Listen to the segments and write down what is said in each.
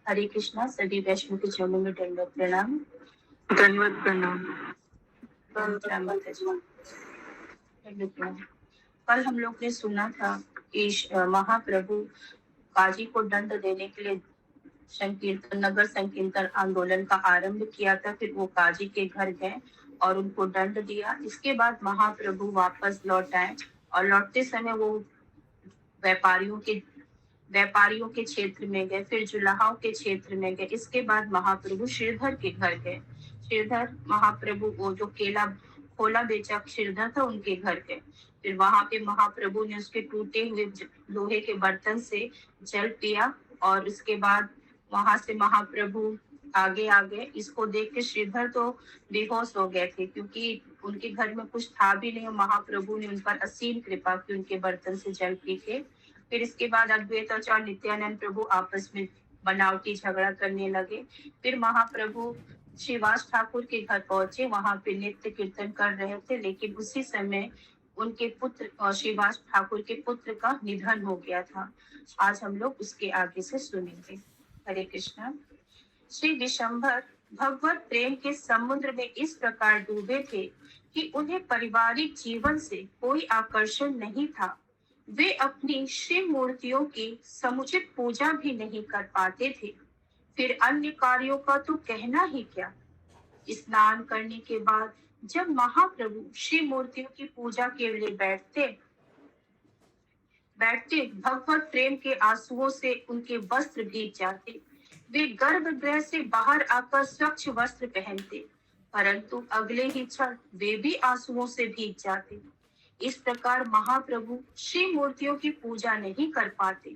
हरे कृष्णा। सभी वैष्णव के चरणों में दंडवत प्रणाम। दंडवत प्रणाम। कल हम लोग ने सुना था कि महाप्रभु काजी को दंड देने के लिए संकीर्तन नगर संकीर्तन आंदोलन का आरंभ किया था। फिर वो काजी के घर गए और उनको दंड दिया। इसके बाद महाप्रभु वापस लौट आए और लौटते समय वो व्यापारियों के क्षेत्र में गए, फिर जुलाहाओं के क्षेत्र में गए। इसके बाद महाप्रभु श्रीधर के घर गए। श्रीधर महाप्रभु वो जो केला खोला बेचा श्रीधर था, उनके घर गए। फिर वहां पे महाप्रभु ने उसके टूटे हुए लोहे के बर्तन से जल पिया और उसके बाद वहां से महाप्रभु आगे आ गए। इसको देख के श्रीधर तो बेहोश हो गए थे, क्योंकि उनके घर में कुछ था भी नहीं। महाप्रभु ने उन पर असीम कृपा की, उनके बर्तन से जल पी के। फिर इसके बाद अद्वैत आचार्य नित्यानंद प्रभु आपस में बनावटी झगड़ा करने लगे। फिर महाप्रभु श्रीवास ठाकुर के घर पहुंचे। वहां पे नित्य कीर्तन कर रहे थे, लेकिन उसी समय उनके पुत्र श्रीवास ठाकुर के पुत्र का निधन हो गया था। आज हम लोग उसके आगे से सुनेंगे। हरे कृष्णा। श्री विशंभर भगवत प्रेम के समुद्र में इस प्रकार डूबे थे कि उन्हें पारिवारिक जीवन से कोई आकर्षण नहीं था। वे अपनी शिव मूर्तियों की समुचित पूजा भी नहीं कर पाते थे, फिर अन्य कार्यों का तो कहना ही क्या। स्नान करने के बाद जब महाप्रभु शिव मूर्तियों की पूजा के लिए बैठते भगवत प्रेम के आंसुओं से उनके वस्त्र भीग जाते। वे गर्भगृह से बाहर आकर स्वच्छ वस्त्र पहनते, परंतु अगले ही क्षण वे भी आंसुओं से भीग जाते। इस प्रकार महाप्रभु शिव मूर्तियों की पूजा नहीं कर पाते।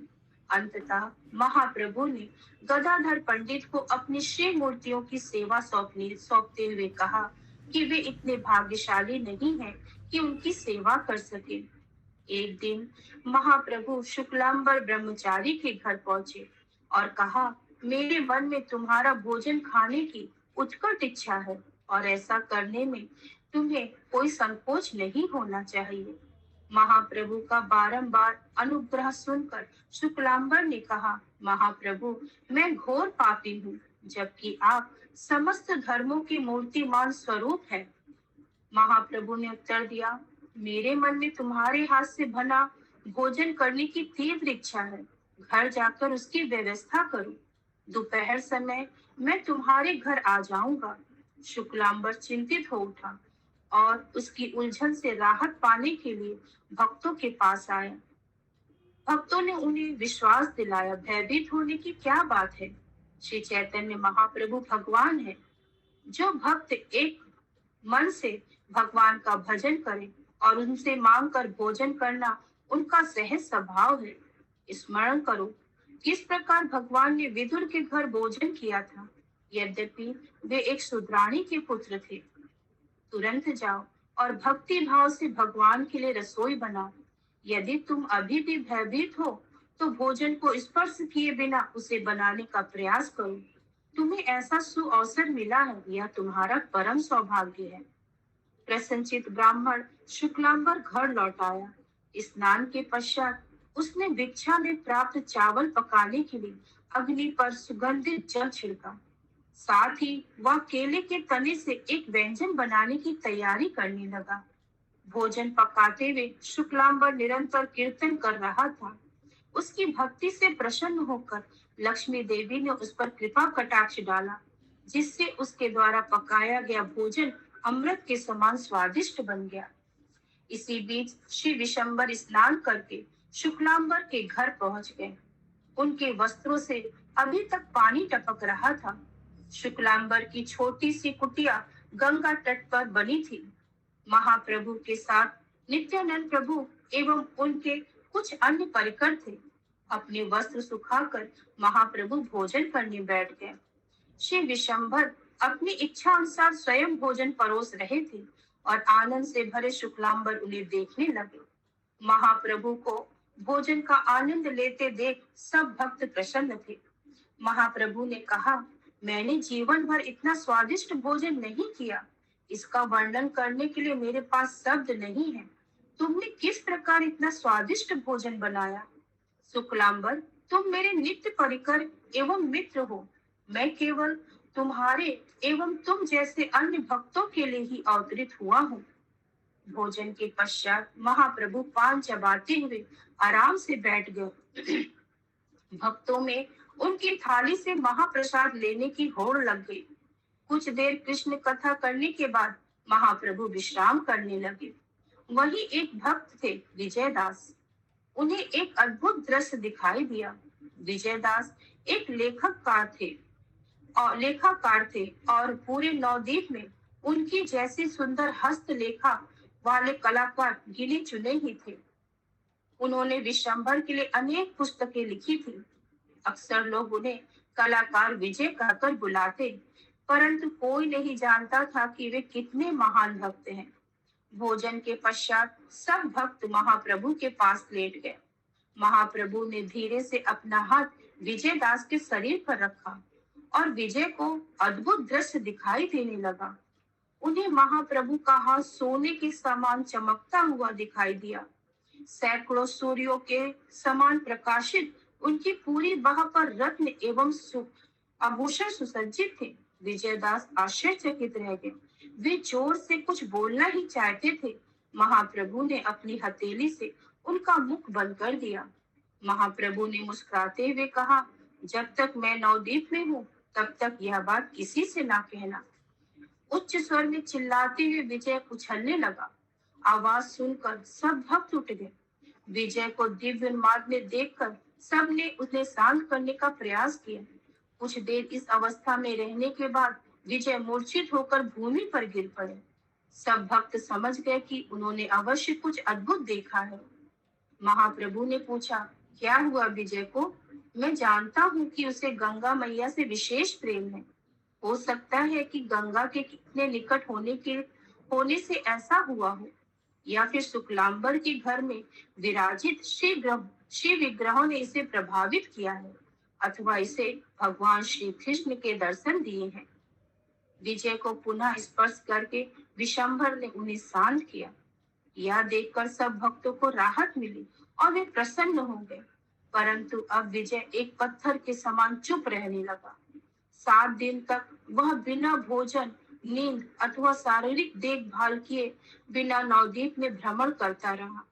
अंततः महाप्रभु ने गदाधर पंडित को अपनी शिव मूर्तियों की सेवा सौंपते हुए कहा कि वे इतने भाग्यशाली नहीं हैं कि उनकी सेवा कर सके। एक दिन महाप्रभु शुक्लांबर ब्रह्मचारी के घर पहुंचे और कहा, मेरे मन में तुम्हारा भोजन खाने की उत्कट इच्छा है और ऐसा करने में तुम्हें कोई संकोच नहीं होना चाहिए। महाप्रभु का बारंबार अनुग्रह सुनकर शुक्लांबर ने कहा, महाप्रभु, मैं घोर पापी हूँ, जबकि आप समस्त धर्मों की मूर्तिमान स्वरूप है। महाप्रभु ने उत्तर दिया, मेरे मन में तुम्हारे हाथ से बना भोजन करने की तीव्र इच्छा है। घर जाकर उसकी व्यवस्था करो। दोपहर समय मैं तुम्हारे घर आ जाऊंगा। शुक्लांबर चिंतित हो उठा और उसकी उलझन से राहत पाने के लिए भक्तों के पास आया। भक्तों ने उन्हें विश्वास दिलाया, भयभीत होने की क्या बात है। श्री चैतन्य महाप्रभु भगवान है। जो भक्त एक मन से भगवान का भजन करें और उनसे मांग कर भोजन करना उनका सहज स्वभाव है। स्मरण करो किस प्रकार भगवान ने विदुर के घर भोजन किया था। यद्यपि वे एक शूद्राणी के पुत्र थे। तुरंत जाओ और भक्ति भाव से भगवान के लिए रसोई बनाओ। यदि तुम अभी भी भयभीत हो तो भोजन को स्पर्श किए बिना उसे बनाने का प्रयास करो। तुम्हें ऐसा सुअवसर मिला है, यह तुम्हारा परम सौभाग्य है। प्रसन्नचित ब्राह्मण शुक्लांबर घर लौट आया। स्नान के पश्चात उसने भिक्षा में प्राप्त चावल पकाने के लिए अग्नि पर सुगंधित जल छिड़का। साथ ही वह केले के तने से एक व्यंजन बनाने की तैयारी करने लगा। भोजन पकाते हुए शुक्लांबर निरंतर कीर्तन कर रहा था। उसकी भक्ति से प्रसन्न होकर लक्ष्मी देवी ने उस पर कृपा कटाक्ष डाला, जिससे उसके द्वारा पकाया गया भोजन अमृत के समान स्वादिष्ट बन गया। इसी बीच श्री विशंबर स्नान करके शुक्लांबर के घर पहुंच गए। उनके वस्त्रों से अभी तक पानी टपक रहा था। शुक्लांबर की छोटी सी कुटिया गंगा तट पर बनी थी। महाप्रभु के साथ नित्यानंद प्रभु एवं उनके कुछ अन्य परिकर थे। अपने वस्त्र सुखाकर महाप्रभु भोजन करने बैठ गए। श्री विशंभर अपनी इच्छा अनुसार स्वयं भोजन परोस रहे थे और आनंद से भरे शुक्लांबर उन्हें देखने लगे। महाप्रभु को भोजन का आनंद लेते देख सब भक्त प्रसन्न थे। महाप्रभु ने कहा, मैंने जीवन भर इतना स्वादिष्ट भोजन नहीं किया। इसका वर्णन करने के लिए मेरे पास शब्द नहीं है। तुमने किस प्रकार इतना स्वादिष्ट भोजन बनाया। शुक्लांबर, तुम मेरे नित्य परिकर एवं मित्र हो। मैं केवल तुम्हारे एवं तुम जैसे अन्य भक्तों के लिए ही अवतरित हुआ हूँ। भोजन के पश्चात महाप्रभु पान चबाते हुए आराम से बैठ गए। भक्तों में उनकी थाली से महाप्रसाद लेने की होड़ लग गई। कुछ देर कृष्ण कथा करने के बाद महाप्रभु विश्राम करने लगे। वहीं एक भक्त थे, विजयदास। उन्हें एक अद्भुत दृश्य दिखाई दिया। विजयदास एक लेखाकार थे और पूरे नवद्वीप में उनकी जैसी सुंदर हस्तलेखा वाले कलाकार गिने चुने ही थे। उन्होंने विश्वंभर के लिए अनेक पुस्तकें लिखी थी। अक्सर लोग उन्हें कलाकार विजय कहकर बुलाते, परंतु कोई नहीं जानता था कि वे कितने महान भक्त हैं। भोजन के पश्चात सब भक्त महाप्रभु के पास लेट गए। महाप्रभु ने धीरे से अपना हाथ विजयदास के शरीर पर रखा और विजय को अद्भुत दृश्य दिखाई देने लगा। उन्हें महाप्रभु का हाथ सोने के समान चमकता हुआ दिखाई दिया। सैकड़ों सूर्यों के समान प्रकाशित उनकी पूरी बाह पर रत्न एवं आभूषण सुसज्जित थे। विजयदास आश्चर्यचकित रह गए। वे जोर से कुछ बोलना ही चाहते थे। महाप्रभु ने अपनी हथेली से उनका मुख बंद कर दिया। महाप्रभु ने मुस्कुराते हुए कहा, जब तक मैं नवद्वीप में हूँ तब तक यह बात किसी से ना कहना। उच्च स्वर में चिल्लाते हुए विजय उछलने लगा। आवाज सुनकर सब भक्त उठ गए। विजय को दिव्य मार्ग में देखकर सबने उन्हें शांत करने का प्रयास किया। कुछ देर इस अवस्था में रहने के बाद विजय मूर्छित होकर भूमि पर गिर पड़े। सब भक्त समझ गए कि उन्होंने अवश्य कुछ अद्भुत देखा है। महाप्रभु ने पूछा, क्या हुआ विजय को? मैं जानता हूँ कि उसे गंगा मैया से विशेष प्रेम है। हो सकता है कि गंगा के कितने निकट होने से ऐसा हुआ हो, या फिर शुक्लांबर के घर में विराजित शिव विग्रहों ने इसे प्रभावित किया है, अथवा इसे भगवान श्री कृष्ण के दर्शन दिए हैं। विजय को पुनः स्पर्श करके विशंभर ने उन्हें शांत किया। यह देखकर सब भक्तों को राहत मिली और वे प्रसन्न हो गए। परंतु अब विजय एक पत्थर के समान चुप रहने लगा। 7 दिन तक वह बिना भोजन, नींद अथवा शारीरिक देखभाल किए बिना नवद्वीप में भ्रमण करता रहा।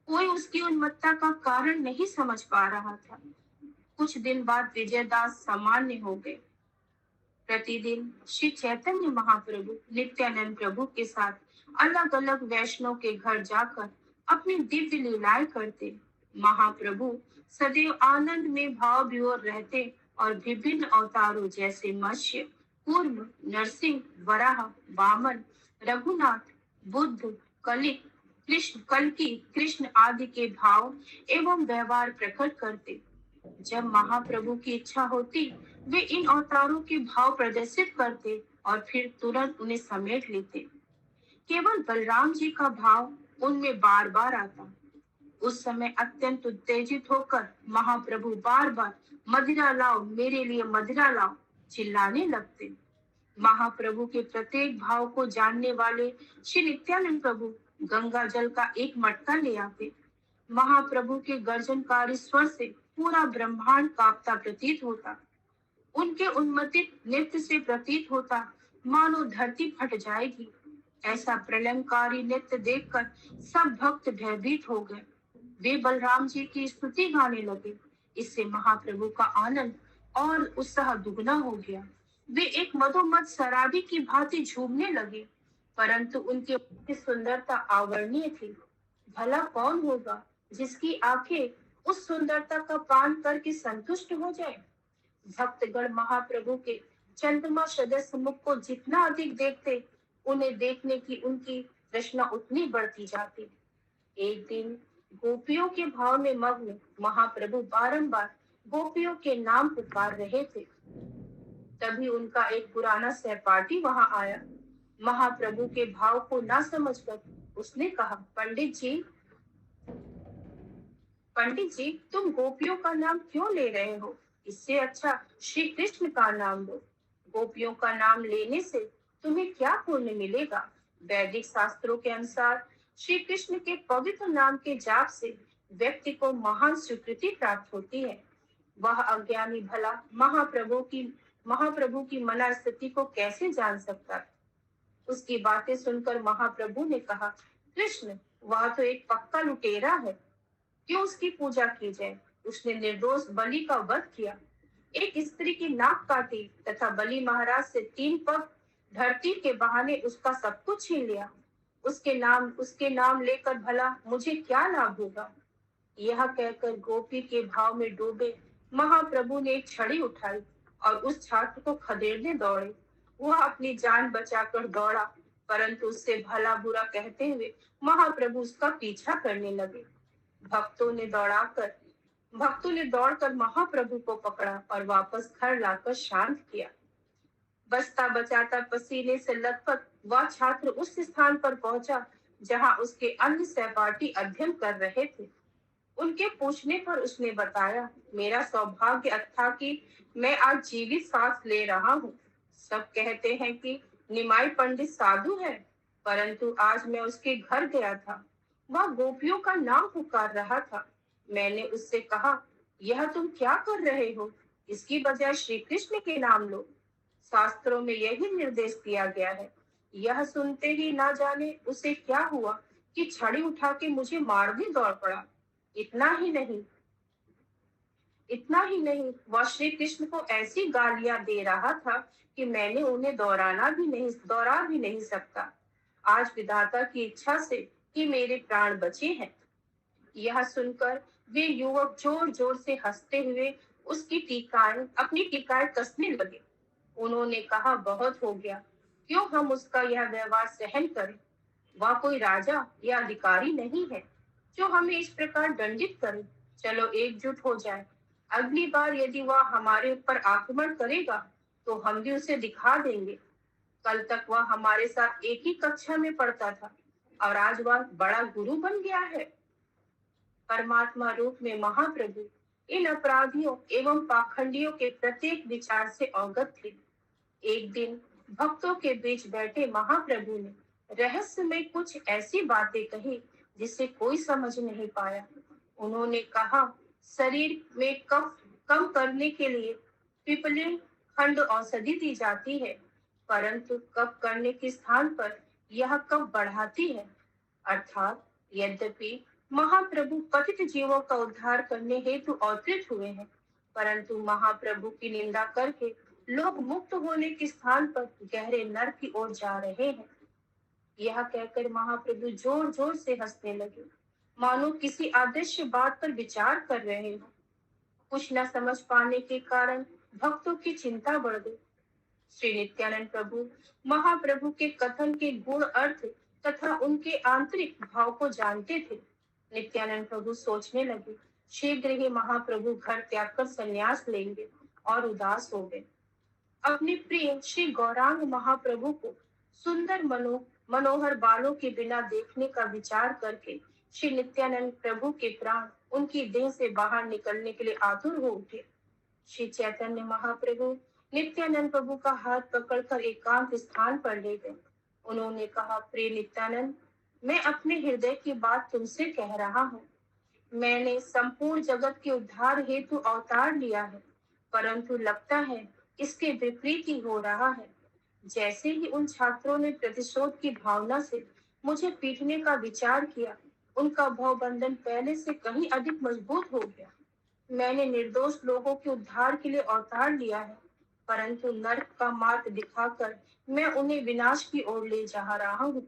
कोई उसकी उन्मत्तता का कारण नहीं समझ पा रहा था। कुछ दिन बाद विजयदास सामान्य हो गए। प्रतिदिन श्री चैतन्य महाप्रभु नित्यानंद प्रभु के साथ अलग अलग वैष्णव के घर जाकर अपनी दिव्य लीलाएं करते। महाप्रभु सदैव आनंद में भाव विभोर रहते और विभिन्न अवतारों जैसे मत्स्य, कूर्म, नरसिंह, वराह, वामन, रघुनाथ, बुद्ध, कल्कि, कृष्ण आदि के भाव एवं व्यवहार प्रकट करते। जब महाप्रभु की इच्छा होती वे इन अवतारों के भाव प्रदर्शित करते और फिर तुरंत उन्हें समेट लेते। केवल बलराम जी का भाव उनमें बार बार आता। उस समय अत्यंत उत्तेजित होकर महाप्रभु बार बार मदिरा लाओ, मेरे लिए मदिरा लाओ चिल्लाने लगते। महाप्रभु के प्रत्येक भाव को जानने वाले श्री नित्यानंद प्रभु गंगा जल का एक मटका ले आते। महाप्रभु के गर्जनकारी स्वर से पूरा ब्रह्मांड कांपता प्रतीत होता। उनके उन्मत्तित नृत्य से प्रतीत होता मानो धरती फट जाएगी। ऐसा प्रलयंकारी नृत्य देखकर सब भक्त भयभीत हो गए। वे बलराम जी की स्तुति गाने लगे। इससे महाप्रभु का आनंद और उत्साह दुगना हो गया। वे एक मधुमत शराबी की भांति झूमने लगे, परंतु उनके मुख की सुंदरता अवर्णनीय थी। भला कौन होगा जिसकी आंखें उस सुंदरता का पान करके संतुष्ट हो जाए। भक्तगण महाप्रभु के चंद्रमा सदस्य मुख को जितना अधिक देखते, उन्हें देखने की उनकी तृष्णा उतनी बढ़ती जाती। एक दिन गोपियों के भाव में मग्न महाप्रभु बारंबार गोपियों के नाम पुकार रहे थे। तभी उनका एक पुराना सहपाठी वहां आया। महाप्रभु के भाव को ना समझकर उसने कहा, पंडित जी तुम गोपियों का नाम क्यों ले रहे हो? इससे अच्छा श्री कृष्ण का नाम लो। गोपियों का नाम लेने से तुम्हें क्या पुण्य मिलेगा? वैदिक शास्त्रों के अनुसार श्री कृष्ण के पवित्र नाम के जाप से व्यक्ति को महान स्वीकृति प्राप्त होती है। वह अज्ञानी भला महाप्रभु की मना स्थिति को कैसे जान सकता है। उसकी बातें सुनकर महाप्रभु ने कहा, कृष्ण, वह तो एक पक्का लुटेरा है, क्यों उसकी पूजा की जाए। उसने निर्दोष बलि का वध किया, एक स्त्री की नाक काटी तथा बलि महाराज से 3 पग धरती के बहाने उसका सब कुछ छीन लिया। उसके नाम लेकर भला मुझे क्या लाभ होगा। यह कहकर गोपी के भाव में डूबे महाप्रभु ने एक छड़ी उठाई और उस छात्र को खदेड़ने दौड़े। वह अपनी जान बचाकर दौड़ा, परंतु उससे भला बुरा कहते हुए महाप्रभु उसका पीछा करने लगे। भक्तों ने दौड़ाकर भक्तों ने दौड़कर महाप्रभु को पकड़ा और वापस घर लाकर शांत किया। बचता बचाता पसीने से लथपथ वह छात्र उस स्थान पर पहुंचा जहां उसके अन्य सहपाठी अध्ययन कर रहे थे। उनके पूछने पर उसने बताया, मेरा सौभाग्य था कि मैं आज जीवित सांस ले रहा हूँ। सब कहते हैं कि निमाई पंडित साधु है, परंतु आज मैं उसके घर गया था। वह गोपियों का नाम पुकार रहा था। मैंने उससे कहा, यह तुम क्या कर रहे हो, इसकी बजाय श्री कृष्ण के नाम लो। शास्त्रों में यही निर्देश दिया गया है। यह सुनते ही ना जाने उसे क्या हुआ कि छड़ी उठा के मुझे मारने दौड़ पड़ा। इतना ही नहीं इतना ही नहीं, वह श्री कृष्ण को ऐसी गालियां दे रहा था कि मैंने उन्हें दोहरा भी नहीं सकता। आज विधाता की इच्छा से कि मेरे प्राण बचे हैं। यह सुनकर वे युवक जोर जोर से हंसते हुए अपनी टीकाएं कसने लगे। उन्होंने कहा, बहुत हो गया, क्यों हम उसका यह व्यवहार सहन करें। वह कोई राजा या अधिकारी नहीं है जो हमें इस प्रकार दंडित करे। चलो एकजुट हो जाए। अगली बार यदि वह हमारे ऊपर आक्रमण करेगा तो हम भी उसे दिखा देंगे। कल तक वह हमारे साथ एक ही कक्षा में पढ़ता था और आज वह बड़ा गुरु बन गया है। परमात्मा रूप में महाप्रभु इन अपराधियों एवं पाखंडियों के प्रत्येक विचार से अवगत थे। एक दिन भक्तों के बीच बैठे महाप्रभु ने रहस्य में कुछ ऐसी बातें कही जिसे कोई समझ नहीं पाया। उन्होंने कहा, शरीर में कफ कम करने के लिए पिपलिन खंड औषधि दी जाती है, परंतु कफ करने के स्थान पर यह कफ बढ़ाती है। अर्थात यद्यपि महाप्रभु पतित जीवों का उद्धार करने हेतु अवतरित हुए हैं, परंतु महाप्रभु की निंदा करके लोग मुक्त होने के स्थान पर गहरे नरक की ओर जा रहे हैं। यह कहकर महाप्रभु जोर जोर से हंसने लगे, मानो किसी अदृश्य बात पर विचार कर रहे हो। कुछ न समझ पाने के कारण भक्तों की चिंता बढ़ गई। श्री नित्यानंद प्रभु महाप्रभु के कथन के गुण अर्थ तथा उनके आंतरिक भाव को जानते थे। नित्यानंद प्रभु सोचने लगे, शीघ्र ही महाप्रभु घर त्याग कर संन्यास लेंगे, और उदास हो गए। अपने प्रिय श्री गौरांग महाप्रभु को सुंदर मनोहर बालों के बिना देखने का विचार करके श्री नित्यानंद प्रभु के प्राण उनकी देह से बाहर निकलने के लिए आतुर हो उठे। श्री चैतन्य महाप्रभु नित्यानंद प्रभु का हाथ पकड़कर एकांत स्थान पर ले गए। उन्होंने कहा, प्रिय नित्यानंद, मैं अपने हृदय की बात तुमसे कह रहा हूँ। मैंने संपूर्ण जगत के उद्धार हेतु अवतार लिया है, परंतु लगता है इसके विपरीत ही हो रहा है। जैसे ही उन छात्रों ने प्रतिशोध की भावना से मुझे पीटने का विचार किया, उनका भवबंधन पहले से कहीं अधिक मजबूत हो गया। मैंने निर्दोष लोगों के उद्धार के लिए अवतार लिया है, परंतु नरक का मार्ग दिखाकर मैं उन्हें विनाश की ओर ले जा रहा हूँ।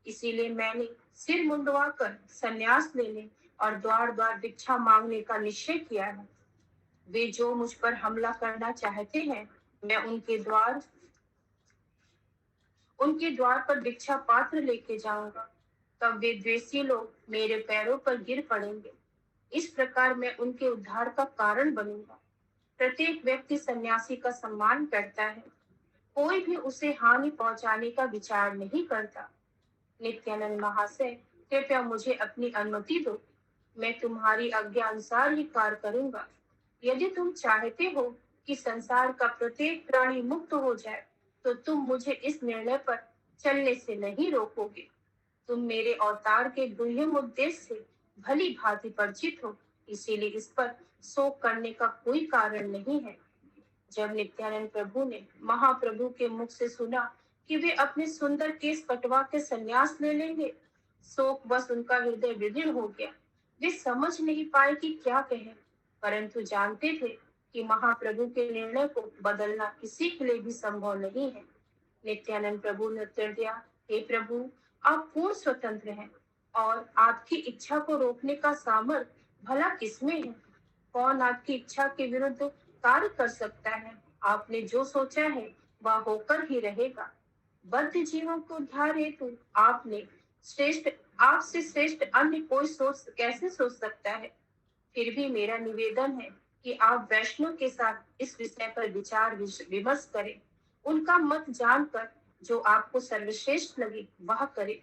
इसीलिए मैंने सिर मुंडवाकर संन्यास लेने और द्वार द्वार भिक्षा मांगने का निश्चय किया है। वे जो मुझ पर हमला करना चाहते हैं, मैं उनके द्वार पर भिक्षा पात्र लेके जाऊंगा। तब वे द्वेषी लोग मेरे पैरों पर गिर पड़ेंगे। इस प्रकार मैं उनके उद्धार का कारण बनूंगा। प्रत्येक व्यक्ति सन्यासी का सम्मान करता है, कोई भी उसे हानि पहुंचाने का विचार नहीं करता। नित्यानंद महाशय, कृपया मुझे अपनी अनुमति दो। मैं तुम्हारी आज्ञा अनुसार ही कार्य करूंगा। यदि तुम चाहते हो कि संसार का प्रत्येक प्राणी मुक्त हो जाए, तो तुम मुझे इस निर्णय पर चलने से नहीं रोकोगे। तुम मेरे अवतार के गुह्यम उद्देश्य से भली भांति परिचित हो। इसीलिए इस पर शोक करने का कोई कारण नहीं है। जब नित्यानंद प्रभु ने महाप्रभु के मुख से सुना कि वे अपने सुंदर केस कटवा के संन्यास ले लेंगे, शोक बस उनका हृदय विदीर्ण हो गया। वे समझ नहीं पाए कि क्या कहें, परंतु जानते थे कि महाप्रभु के निर्णय को बदलना किसी के लिए भी संभव नहीं है। नित्यानंद प्रभु ने उत्तर दिया, हे प्रभु, आप पूर्ण स्वतंत्र हैं और आपकी इच्छा को रोकने का सामर्थ्य भला किसमें है? कौन आपकी इच्छा के विरुद्ध कार्य कर सकता है? आपने जो सोचा है वह होकर ही रहेगा। बद्ध जीवों को उद्धार हेतु आपने श्रेष्ठ आपसे श्रेष्ठ अन्य कोई सोच कैसे सोच सकता है? फिर भी मेरा निवेदन है कि आप वैष्णव के साथ इस विषय पर विचार विमर्श करें। उनका मत जानकर जो आपको सर्वश्रेष्ठ लगे वह करें।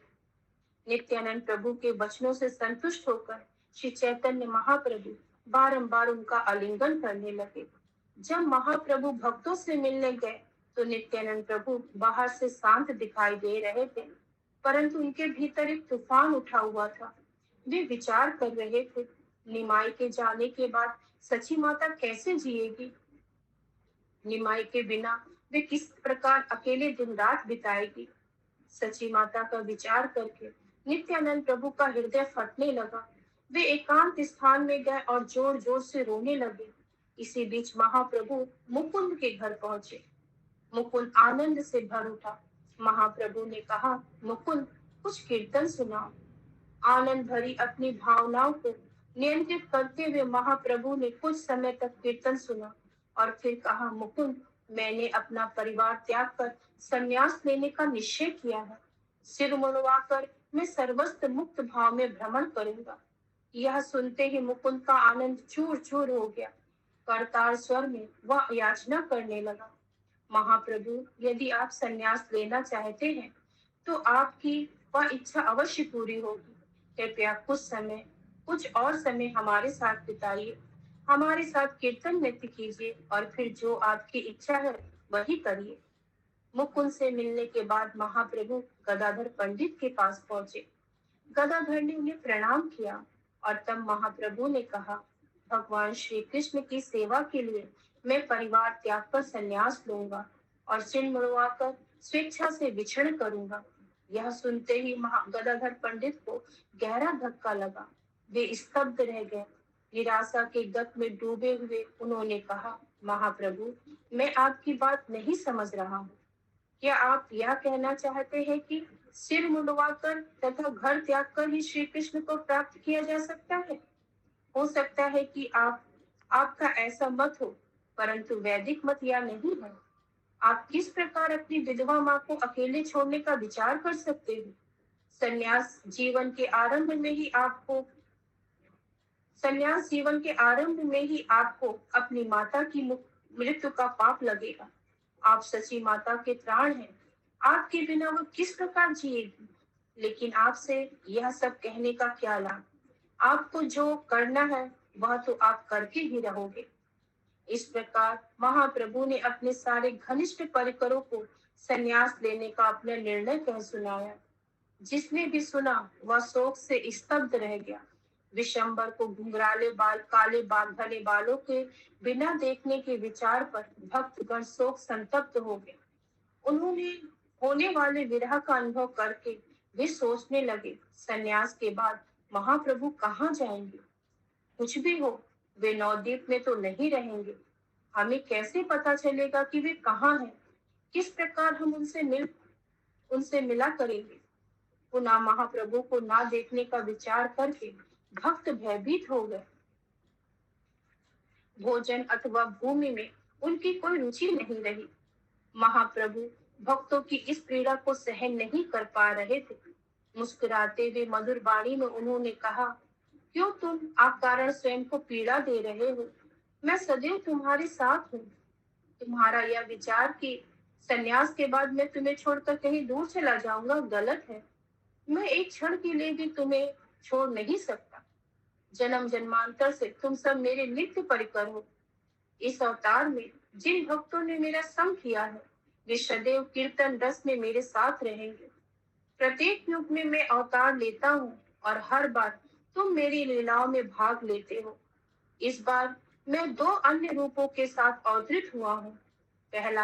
नित्यानंद प्रभु के वचनों से संतुष्ट होकर श्री चैतन्य महाप्रभु बारंबार उनका आलिंगन करने लगे। जब महाप्रभु भक्तों से मिलने गए तो नित्यानंद प्रभु बाहर से शांत दिखाई दे रहे थे, परंतु उनके भीतर एक तूफान उठा हुआ था। वे विचार कर रहे थे, निमाई के जाने के बाद सची माता कैसे जिएगी? निमाई के बिना वे किस प्रकार अकेले दिन रात बिताएगी? सची माता का विचार करके नित्यानंद प्रभु का हृदय फटने लगा। वे एकांत स्थान में गए और जोर जोर से रोने लगे। इसी बीच महाप्रभु मुकुंद के घर पहुंचे। मुकुंद आनंद से भर उठा। महाप्रभु ने कहा, मुकुंद, कुछ कीर्तन सुनाओ। आनंद भरी अपनी भावनाओं को नियंत्रित करते हुए महाप्रभु ने कुछ समय तक कीर्तन सुना और फिर कहा, मुकुंद, मैंने अपना परिवार त्याग कर संन्यास लेने का निश्चय किया है। सिर मुड़वाकर मैं सर्वस्त्र मुक्त भाव में भ्रमण करूंगा। यह सुनते ही मुकुंद का आनंद चूर चूर हो गया। करतार स्वर में वह याचना करने लगा, महाप्रभु, यदि आप संन्यास लेना चाहते हैं तो आपकी वह इच्छा अवश्य पूरी होगी। कृपया कुछ और समय हमारे साथ बिताइए, हमारे साथ कीर्तन नृत्य कीजिए और फिर जो आपकी इच्छा है वही करिए। मुकुंद से मिलने के बाद महाप्रभु गदाधर पंडित के पास पहुंचे। गदाधर ने उन्हें प्रणाम किया और तब महाप्रभु ने कहा, भगवान श्री कृष्ण की सेवा के लिए मैं परिवार त्याग कर संन्यास लूंगा और सिर मुड़वाकर स्वेच्छा से विचरण करूंगा। यह सुनते ही गदाधर पंडित को गहरा धक्का लगा। वे स्तब्ध रह गए। निराशा के गत में डूबे हुए उन्होंने कहा, महाप्रभु, मैं आपकी बात नहीं समझ रहा हूँ। क्या आप यह कहना चाहते हैं कि सिर मुंडवाकर तथा घर त्याग कर ही श्री कृष्ण को प्राप्त किया जा सकता है? हो सकता है कि आपका ऐसा मत हो, परंतु वैदिक मत यह नहीं है। आप किस प्रकार अपनी विधवा माँ को अकेले छोड़ने का विचार कर सकते हो? संन्यास जीवन के आरंभ में ही आपको संन्यास जीवन के आरंभ में ही आपको अपनी माता की मृत्यु का पाप लगेगा। आप सची माता के प्राण हैं। आपके बिना वो किस प्रकार जिएगी? लेकिन आपसे यह सब कहने का क्या लाभ? आपको जो करना है वह तो आप करके ही रहोगे। इस प्रकार महाप्रभु ने अपने सारे घनिष्ठ परिकरों को संन्यास लेने का अपना निर्णय कह सुनाया। जिसने भी सुना वह शोक से स्तब्ध रह गया। विशंबर को घुंघराले बाल काले बांधने बालों के बिना देखने के विचार पर भक्तगण शोक संतप्त हो गए। उन्होंने होने वाले विरह का अनुभव करके वे सोचने लगे, संन्यास के बाद महाप्रभु कहाँ जाएंगे? कुछ भी हो, वे नवद्वीप में तो नहीं रहेंगे। हमें कैसे पता चलेगा कि वे कहाँ हैं? किस प्रकार हम उनसे मिला करेंगे? पुनः महाप्रभु को ना देखने का विचार करके भक्त भयभीत हो गए। भोजन अथवा भूमि में उनकी कोई रुचि नहीं रही। महाप्रभु भक्तों की इस पीड़ा को सहन नहीं कर पा रहे थे। मुस्कुराते हुए मधुर वाणी में उन्होंने कहा, क्यों तुम अकारण स्वयं को पीड़ा दे रहे हो? मैं सदैव तुम्हारे साथ हूँ। तुम्हारा यह विचार कि संन्यास के बाद मैं तुम्हें छोड़कर कहीं दूर चला जाऊंगा गलत है। मैं एक क्षण के लिए भी तुम्हें छोड़ नहीं सकता। जन्म जन्मांतर से तुम सब मेरे नित्य परिकर हो। इस अवतार में जिन भक्तों ने मेरा संग किया है वे सदैव कीर्तन रस में मेरे साथ रहेंगे। प्रत्येक युग में मैं अवतार लेता हूँ और हर बार तुम मेरी लीलाओं में भाग लेते हो। इस बार मैं दो अन्य रूपों के साथ अवतरित हुआ हूँ। पहला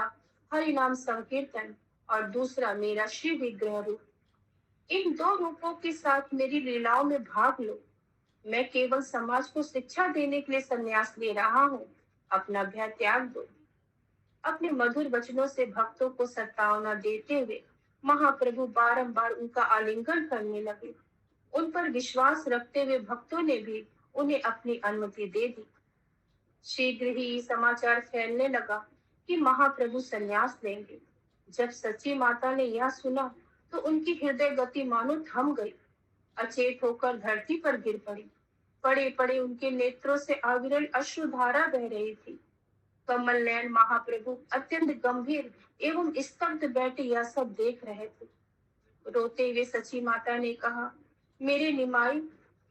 हरि नाम संकीर्तन और दूसरा मेरा श्री विग्रह रूप। इन दो रूपों के साथ मेरी लीलाओं में भाग लो। मैं केवल समाज को शिक्षा देने के लिए संन्यास ले रहा हूँ। अपना भय त्याग दो। अपने मधुर वचनों से भक्तों को सत्तावना देते हुए महाप्रभु बारंबार उनका आलिंगन करने लगे। उन पर विश्वास रखते हुए भक्तों ने भी उन्हें अपनी अनुमति दे दी। शीघ्र ही समाचार फैलने लगा कि महाप्रभु संन्यास लेंगे। जब सच्ची माता ने यह सुना तो उनकी हृदय गति मानो थम गई। अचेत होकर धरती पर गिर पड़ी। पड़े पड़े उनके नेत्रों से अविरल अश्रुधारा बह रही थी। कमल नयन महाप्रभु अत्यंत गंभीर एवं स्तब्ध बैठे यह सब देख रहे थे। रोते हुए सची माता ने कहा, मेरे निमाई,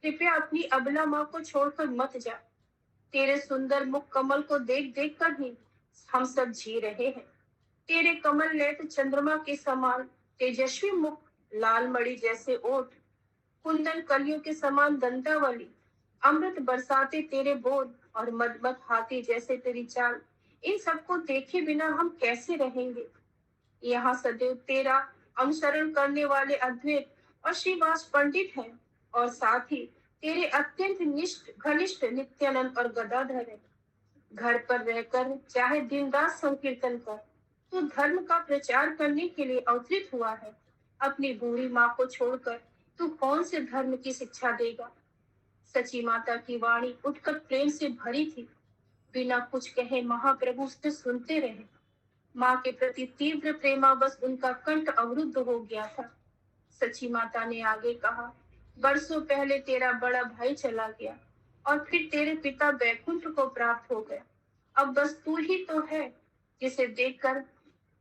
कृपया अपनी अबला माँ को छोड़कर मत जा। तेरे सुंदर मुख कमल को देख देख कर ही हम सब जी रहे हैं। तेरे कमल नेत्र चंद्रमा के समान तेजस्वी मुख, लाल मणि जैसे ओठ, कुंदन कलियों के समान दंतावली, अमृत बरसाते तेरे बोल और मदमत हाथी जैसे तेरी चाल, इन सबको देखे बिना हम कैसे रहेंगे। यहाँ सदैव तेरा अनुसरण करने वाले अद्वैत और श्रीवास पंडित हैं और साथ ही तेरे अत्यंत निष्ठ घनिष्ठ नित्यानंद और गदाधर है। घर पर रहकर चाहे दिन रात संकीर्तन कर, तू धर्म का प्रचार करने के लिए अवतरित हुआ है। अपनी बूढ़ी माँ को छोड़कर तू कौन से धर्म की शिक्षा देगा। सची माता की वाणी उठकर प्रेम से भरी थी। बिना कुछ कहे महाप्रभु उसे सुनते रहे। माँ के प्रति तीव्र प्रेमावश उनका कंठ अवरुद्ध हो गया था। सची माता ने आगे कहा, बरसों पहले तेरा बड़ा भाई चला गया और फिर तेरे पिता बैकुंठ को प्राप्त हो गए। अब बस तू ही तो है जिसे देखकर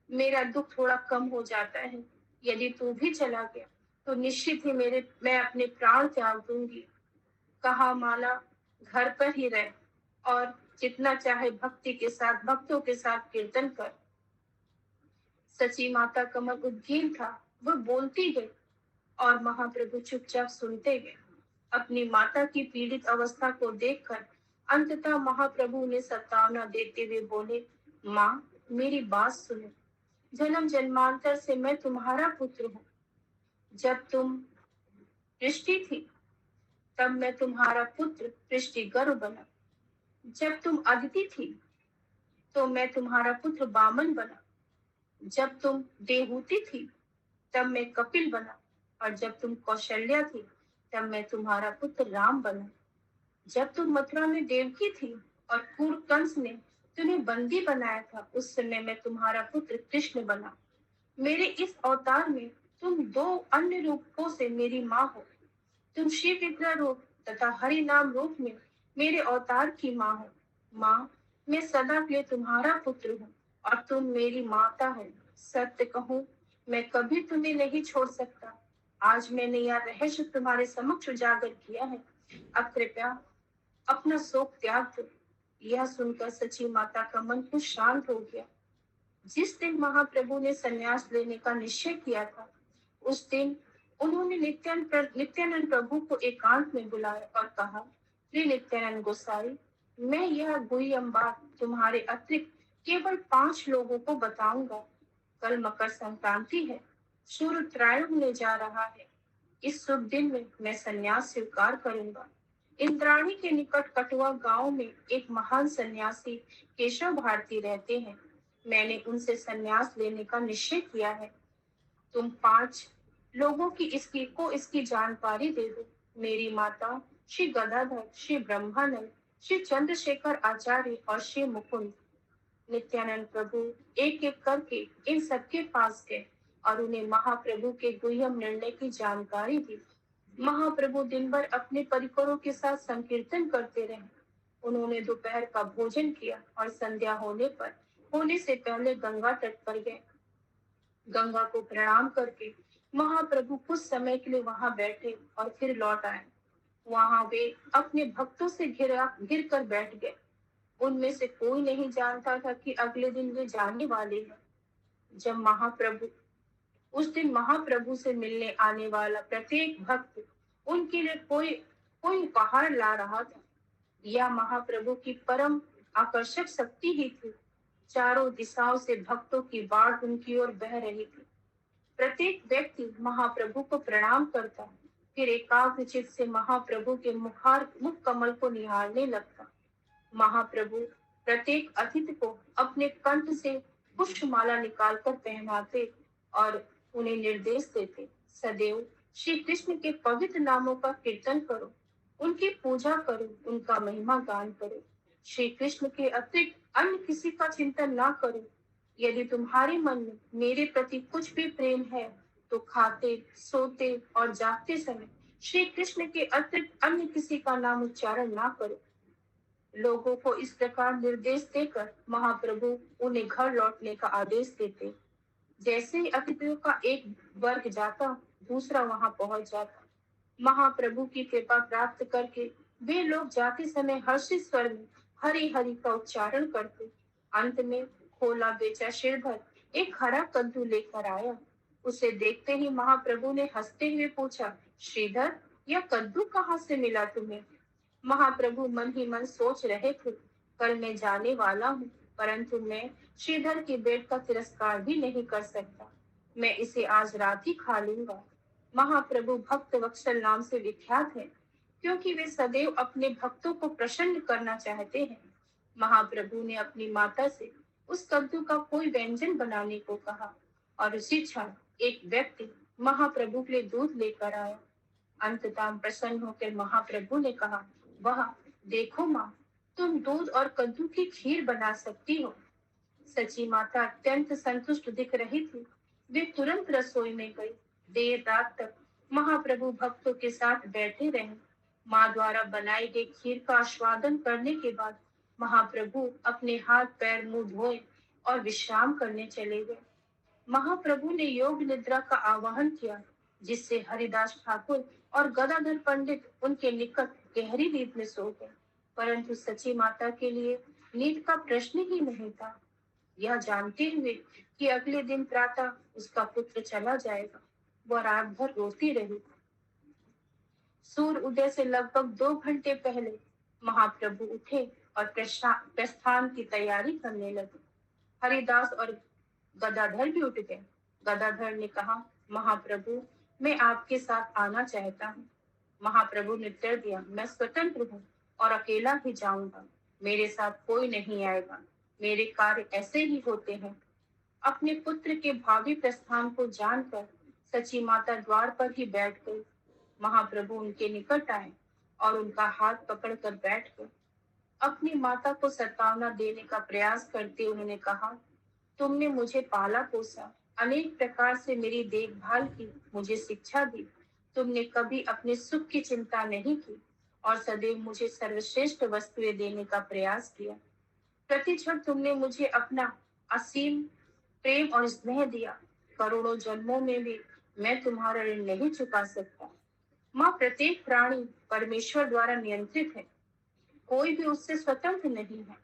मेरा दुख थोड़ा कम हो जाता है। यदि तू भी चला गया तो निश्चित ही मैं अपने प्राण त्याग दूंगी। कहा, माला, घर पर ही रह और जितना चाहे भक्ति के साथ भक्तों के साथ कीर्तन कर। सची माता कमल उद्गीन था। वह बोलती गई और महाप्रभु चुपचाप सुनते गए। अपनी माता की पीड़ित अवस्था को देखकर अंततः महाप्रभु ने सत्तावना देते हुए बोले, माँ, मेरी बात सुनो। जन्म जन्मांतर से मैं तुम्हारा पुत्र हूँ। जब तुम पृष्टि थी तब मैं तुम्हारा पुत्र पृष्टि गर्भ बना। जब तुम अदिति थी तो मैं तुम्हारा पुत्र बामन बना। जब तुम देहूति थी तब मैं कपिल बना और जब तुम कौशल्या थी तब मैं तुम्हारा पुत्र राम बना। जब तुम मथुरा में देवकी थी और क्रूर कंस ने तुम्हें बंदी बनाया था, उस समय मैं तुम्हारा पुत्र कृष्ण बना। मेरे इस अवतार में तुम दो अन्य रूपों से मेरी माँ हो। तुम शिव विग्रह रूप तथा हरि नाम रूप में मेरे अवतार की माँ हो। माँ, मैं सदा के लिए तुम्हारा पुत्र हूँ और तुम मेरी माता हो। सत्य कहूँ, मैं कभी तुम्हें नहीं छोड़ सकता। आज मैंने यह रहस्य तुम्हारे समक्ष उजागर किया है। अब कृपया अपना शोक त्याग दो। यह सुनकर सची माता का मन कुछ शांत हो गया। जिस दिन महाप्रभु ने संन्यास लेने का निश्चय किया था, उस दिन उन्होंने नित्यानंद प्रभु को एकांत में बुलाया और कहा, श्री नित्यानंद गोसाई, मैं यह गुह्यम बात तुम्हारे अतिरिक्त केवल 5 लोगों को बताऊंगा। कल मकर संक्रांति है, सूर्य उत्तरायण होने जा रहा है। इस शुभ दिन में मैं संन्यास स्वीकार करूंगा। इंद्राणी के निकट कटुआ गांव में एक महान सन्यासी केशव भारती रहते हैं। मैंने उनसे संन्यास लेने का निश्चय किया है। तुम 5 लोगों की इसकी जानकारी दे दो। मेरी माता श्री गदाधर, श्री ब्रह्मानंद, श्री चंद्रशेखर आचार्य और श्री मुकुंद। नित्यानंद प्रभु एक एक करके इन सबके पास गए और उन्हें महाप्रभु के गुह्यम निर्णय की जानकारी दी। महाप्रभु दिन भर अपने परिकरों के साथ संकीर्तन करते रहे। उन्होंने दोपहर का भोजन किया और संध्या होने से पहले गंगा तट पर गए। गंगा को प्रणाम करके महाप्रभु कुछ समय के लिए वहां बैठे और फिर लौट आए। वहां वे अपने भक्तों से घिर कर बैठ गए। उनमें से कोई नहीं जानता था कि अगले दिन वे जाने वाले हैं। जब उस दिन महाप्रभु से मिलने आने वाला प्रत्येक भक्त उनके लिए कोई कोई उपहार ला रहा था। यह महाप्रभु की परम आकर्षक शक्ति ही थी। चारों दिशाओं से भक्तों की बाढ़ उनकी ओर बह रही थी। प्रत्येक व्यक्ति महाप्रभु को प्रणाम करता, फिर एकाग्र चित्त से महाप्रभु के मुख कमल को निहारने लगता। महाप्रभु प्रत्येक अतिथि को अपने कंठ से पुष्पमाला निकालकर पहनाते और उन्हें निर्देश देते, सदैव श्री कृष्ण के पवित्र नामों का कीर्तन करो, उनकी पूजा करो, उनका महिमा गान करो। श्री कृष्ण के अतिरिक्त अन्य किसी का चिंतन ना करो। यदि तुम्हारे मन में मेरे प्रति कुछ भी प्रेम है, तो खाते, सोते और जागते समय श्री कृष्ण के अतिरिक्त अन्य किसी का नाम उच्चारण ना करो। लोगों को इस प्रकार निर्देश देकर महाप्रभु उन्हें घर लौटने का आदेश देते। जैसे ही अतिथियों का एक वर्ग जाता, दूसरा वहां पहुंच जाता। महाप्रभु की कृपा प्राप्त करके वे लोग जाते समय हर्षित स्वर में हरि हरि का उच्चारण करते। अंत में खोला बेचा श्रीधर एक हरा कद्दू लेकर आया। उसे देखते ही महाप्रभु ने हंसते हुए पूछा, श्रीधर, यह कद्दू कहाँ से मिला तुम्हें? महाप्रभु मन ही मन सोच रहे थे, कल मैं जाने वाला हूँ, परंतु मैं श्रीधर की भेंट का तिरस्कार भी नहीं कर सकता। मैं इसे आज रात ही खा लूंगा। महाप्रभु भक्त वत्सल नाम से विख्यात है, क्योंकि वे सदैव अपने भक्तों को प्रसन्न करना चाहते हैं। महाप्रभु ने अपनी माता से उस कद्दू का कोई व्यंजन बनाने को कहा और उसी क्षण एक व्यक्ति महाप्रभु के लिए दूध लेकर आया। अंततः प्रसन्न होकर महाप्रभु ने कहा, वह देखो माँ, तुम दूध और कद्दू की खीर बना सकती हो। सची माता अत्यंत संतुष्ट दिख रही थी। वे तुरंत रसोई में गई। देर रात तक महाप्रभु भक्तों के साथ बैठे रहे। माँ द्वारा बनाई गई खीर का आस्वादन करने के बाद महाप्रभु अपने हाथ पैर मुंह धोए और विश्राम करने चले गए। महाप्रभु ने योग निद्रा का आवाहन किया, जिससे हरिदास ठाकुर और गदाधर पंडित उनके निकट गहरी नींद में सो गए। परंतु सची माता के लिए नींद का प्रश्न ही नहीं था। यह जानते हुए कि अगले दिन प्रातः उसका पुत्र चला जाएगा, वह रात भर रोती रही। सूर्य उदय से लगभग 2 घंटे पहले महाप्रभु उठे और प्रस्थान की तैयारी करने लगे। हरिदास और गदाधर भी उठ गए। गदाधर ने कहा, महाप्रभु, मैं आपके साथ आना चाहता हूँ। महाप्रभु ने उत्तर दिया, मैं स्वतंत्र हूँ और अकेला ही जाऊंगा। मेरे साथ कोई नहीं आएगा। मेरे कार्य ऐसे ही होते हैं। अपने पुत्र के भावी प्रस्थान को जानकर सची माता द्वार पर ही बैठ गई। महाप्रभु उनके निकट आए और उनका हाथ पकड़कर बैठ गए। अपनी माता को सतावना देने का प्रयास करते उन्होंने कहा, तुमने मुझे पाला पोसा, अनेक प्रकार से मेरी देखभाल की, मुझे शिक्षा दी। तुमने कभी अपने सुख की चिंता नहीं की और सदैव मुझे सर्वश्रेष्ठ वस्तुएं देने का प्रयास किया। प्रति क्षण तुमने मुझे अपना असीम प्रेम और स्नेह दिया। करोड़ों जन्मों में भी मैं तुम्हारा ऋण नहीं चुका सकता। माँ, प्रत्येक प्राणी परमेश्वर द्वारा नियंत्रित है, कोई भी उससे स्वतंत्र नहीं है।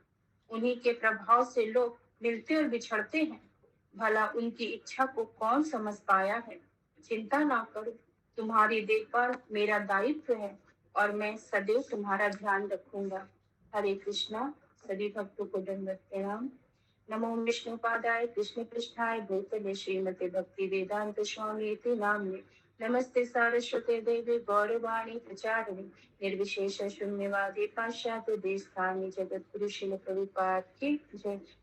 उन्हीं के प्रभाव से लोग मिलते और बिछड़ते हैं। भला उनकी इच्छा को कौन समझ पाया है? चिंता ना करो, तुम्हारी देखभाल मेरा दायित्व है और मैं सदैव तुम्हारा ध्यान रखूंगा। हरे कृष्णा। सभी भक्तों को दंडवत प्रणाम। नमो विष्णुपादाय कृष्ण पृष्ठाय भूतले श्रीमते भक्ति वेदांत स्वामी इति नाम्ने नमस्ते सारस्वते देवी गौरवाणी प्रचारिणे निर्विशेष शून्यवादी पाश्चात्य देशस्थानी जगत गुरु शिल प्रभुपाद की जय।